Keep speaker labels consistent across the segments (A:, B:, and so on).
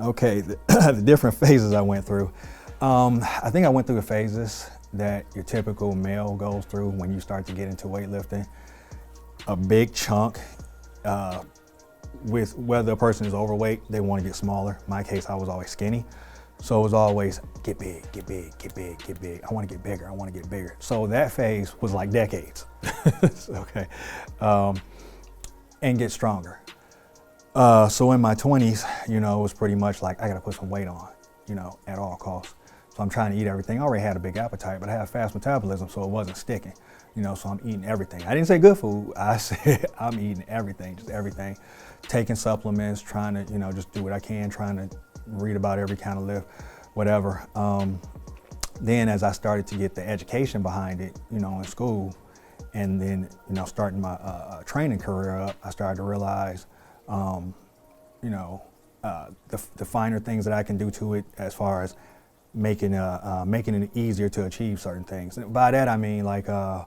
A: Okay, the different phases I went through. I think I went through the phases that your typical male goes through when you start to get into weightlifting. A big chunk, with whether a person is overweight, they want to get smaller. In my case, I was always skinny. So it was always get big, get big, get big, get big. I want to get bigger, I want to get bigger. So that phase was like decades, okay, and get stronger. So in my 20s, it was pretty much like I got to put some weight on, at all costs. So I'm trying to eat everything. I already had a big appetite, but I have fast metabolism, so it wasn't sticking. So I'm eating everything. I didn't say good food. I said I'm eating everything, just everything. Taking supplements, trying to, just do what I can, trying to read about every kind of lift, whatever. Then as I started to get the education behind it, in school, and then, starting my training career up, I started to realize, the finer things that I can do to it as far as making it easier to achieve certain things. And by that I mean like I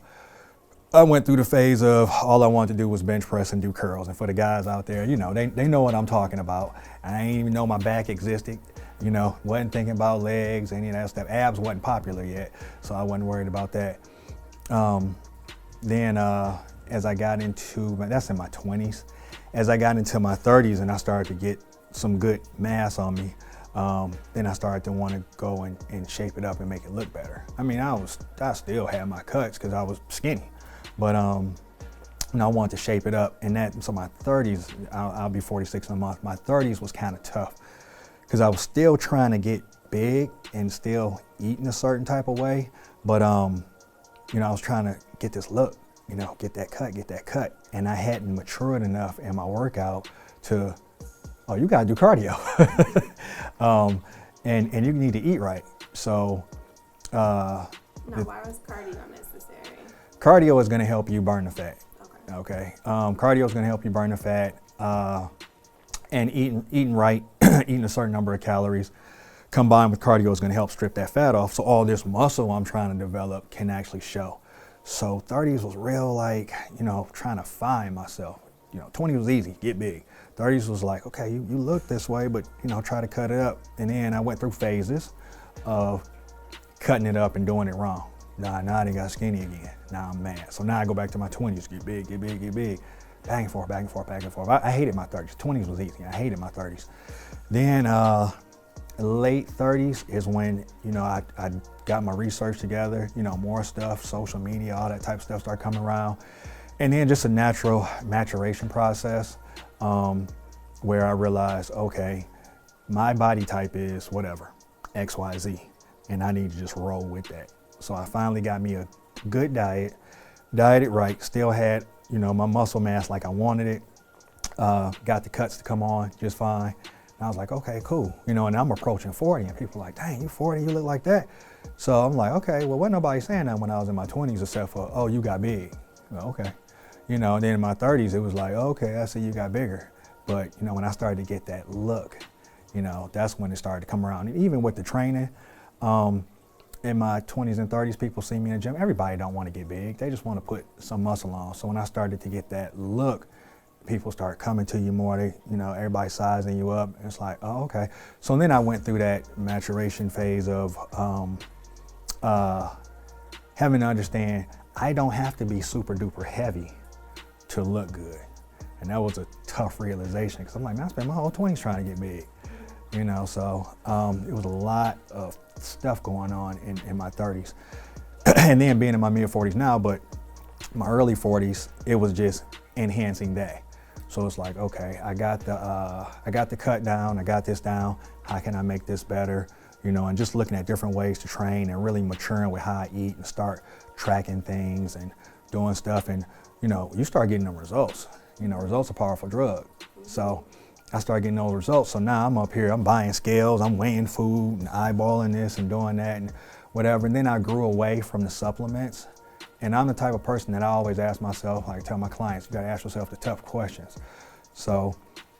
A: went through the phase of all I wanted to do was bench press and do curls. And for the guys out there, they know what I'm talking about. I didn't even know my back existed. Wasn't thinking about legs, any of that stuff. Abs wasn't popular yet, so I wasn't worried about that. Then as I got into, that's in my 20s, as I got into my 30s and I started to get some good mass on me, then I started to want to go and shape it up and make it look better. I mean, I still had my cuts because I was skinny, but I wanted to shape it up. And so my 30s, I'll be 46 in a month. My 30s was kind of tough because I was still trying to get big and still eating a certain type of way, but I was trying to get this look, get that cut, and I hadn't matured enough in my workout to, oh, you gotta do cardio. And you need to eat right. So
B: Now, why was cardio necessary?
A: Cardio is gonna help you burn the fat.
B: Okay.
A: Cardio is gonna help you burn the fat, and eating right, eating a certain number of calories, combined with cardio is gonna help strip that fat off. So all this muscle I'm trying to develop can actually show. So 30s was real like, trying to find myself. 20s was easy, get big. 30s was like, okay, you look this way, but try to cut it up. And then I went through phases of cutting it up and doing it wrong. Now I done got skinny again. Now I'm mad. So now I go back to my 20s, get big, get big, get big. Back and forth, back and forth, back and forth. I hated my 30s. 20s was easy. I hated my 30s. Then late 30s is when, I got my research together, more stuff, social media, all that type of stuff started coming around. And then just a natural maturation process where I realized, okay, my body type is whatever, X, Y, Z, and I need to just roll with that. So I finally got me a good dieted right, still had, my muscle mass like I wanted it, got the cuts to come on just fine. And I was like, okay, cool. And I'm approaching 40 and people are like, dang, you 40, you look like that. So I'm like, okay, well, wasn't nobody saying that when I was in my 20s except for, oh, you got big. Well, okay. And then in my 30s, it was like, okay, I see you got bigger. But, when I started to get that look, that's when it started to come around. And even with the training, in my 20s and 30s, people see me in the gym. Everybody don't want to get big. They just want to put some muscle on. So when I started to get that look, people start coming to you more. They, everybody sizing you up. It's like, oh, okay. So then I went through that maturation phase of having to understand I don't have to be super duper heavy to look good. And that was a tough realization because I'm like, man, I spent my whole 20s trying to get big. So it was a lot of stuff going on in my 30s. And then being in my mid 40s now, but my early 40s, it was just enhancing that. So it's like, okay, I got the cut down, I got this down, how can I make this better? And just looking at different ways to train and really maturing with how I eat and start tracking things and doing stuff. And, you start getting the results. Results are a powerful drug. So I started getting those results. So now I'm up here, I'm buying scales, I'm weighing food and eyeballing this and doing that and whatever. And then I grew away from the supplements. And I'm the type of person that I always ask myself, like I tell my clients, you gotta ask yourself the tough questions. So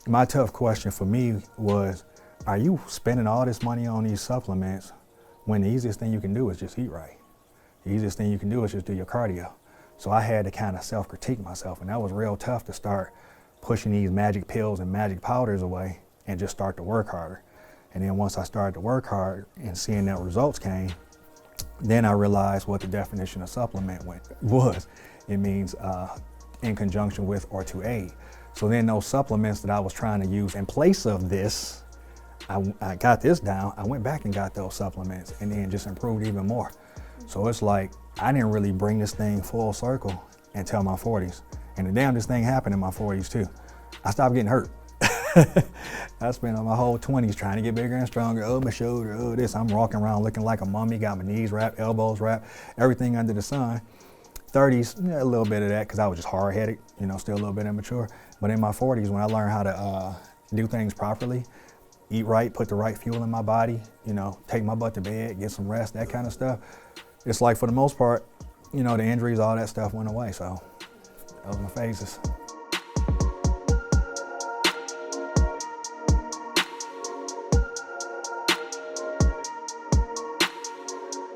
A: my tough question for me was, are you spending all this money on these supplements when the easiest thing you can do is just eat right? The easiest thing you can do is just do your cardio. So I had to kind of self-critique myself, and that was real tough to start pushing these magic pills and magic powders away and just start to work harder. And then once I started to work hard and seeing that results came, then I realized what the definition of supplement was. It means in conjunction with or to aid. So then those supplements that I was trying to use in place of this, I got this down, I went back and got those supplements and then just improved even more. So it's like, I didn't really bring this thing full circle until my 40s. And the damnedest thing happened in my 40s too. I stopped getting hurt. I spent my whole 20s trying to get bigger and stronger. Oh, my shoulder, oh, this. I'm walking around looking like a mummy, got my knees wrapped, elbows wrapped, everything under the sun. 30s, a little bit of that because I was just hard-headed, still a little bit immature. But in my 40s, when I learned how to do things properly, eat right, put the right fuel in my body, take my butt to bed, get some rest, that kind of stuff, it's like for the most part, the injuries, all that stuff went away. So those were my phases.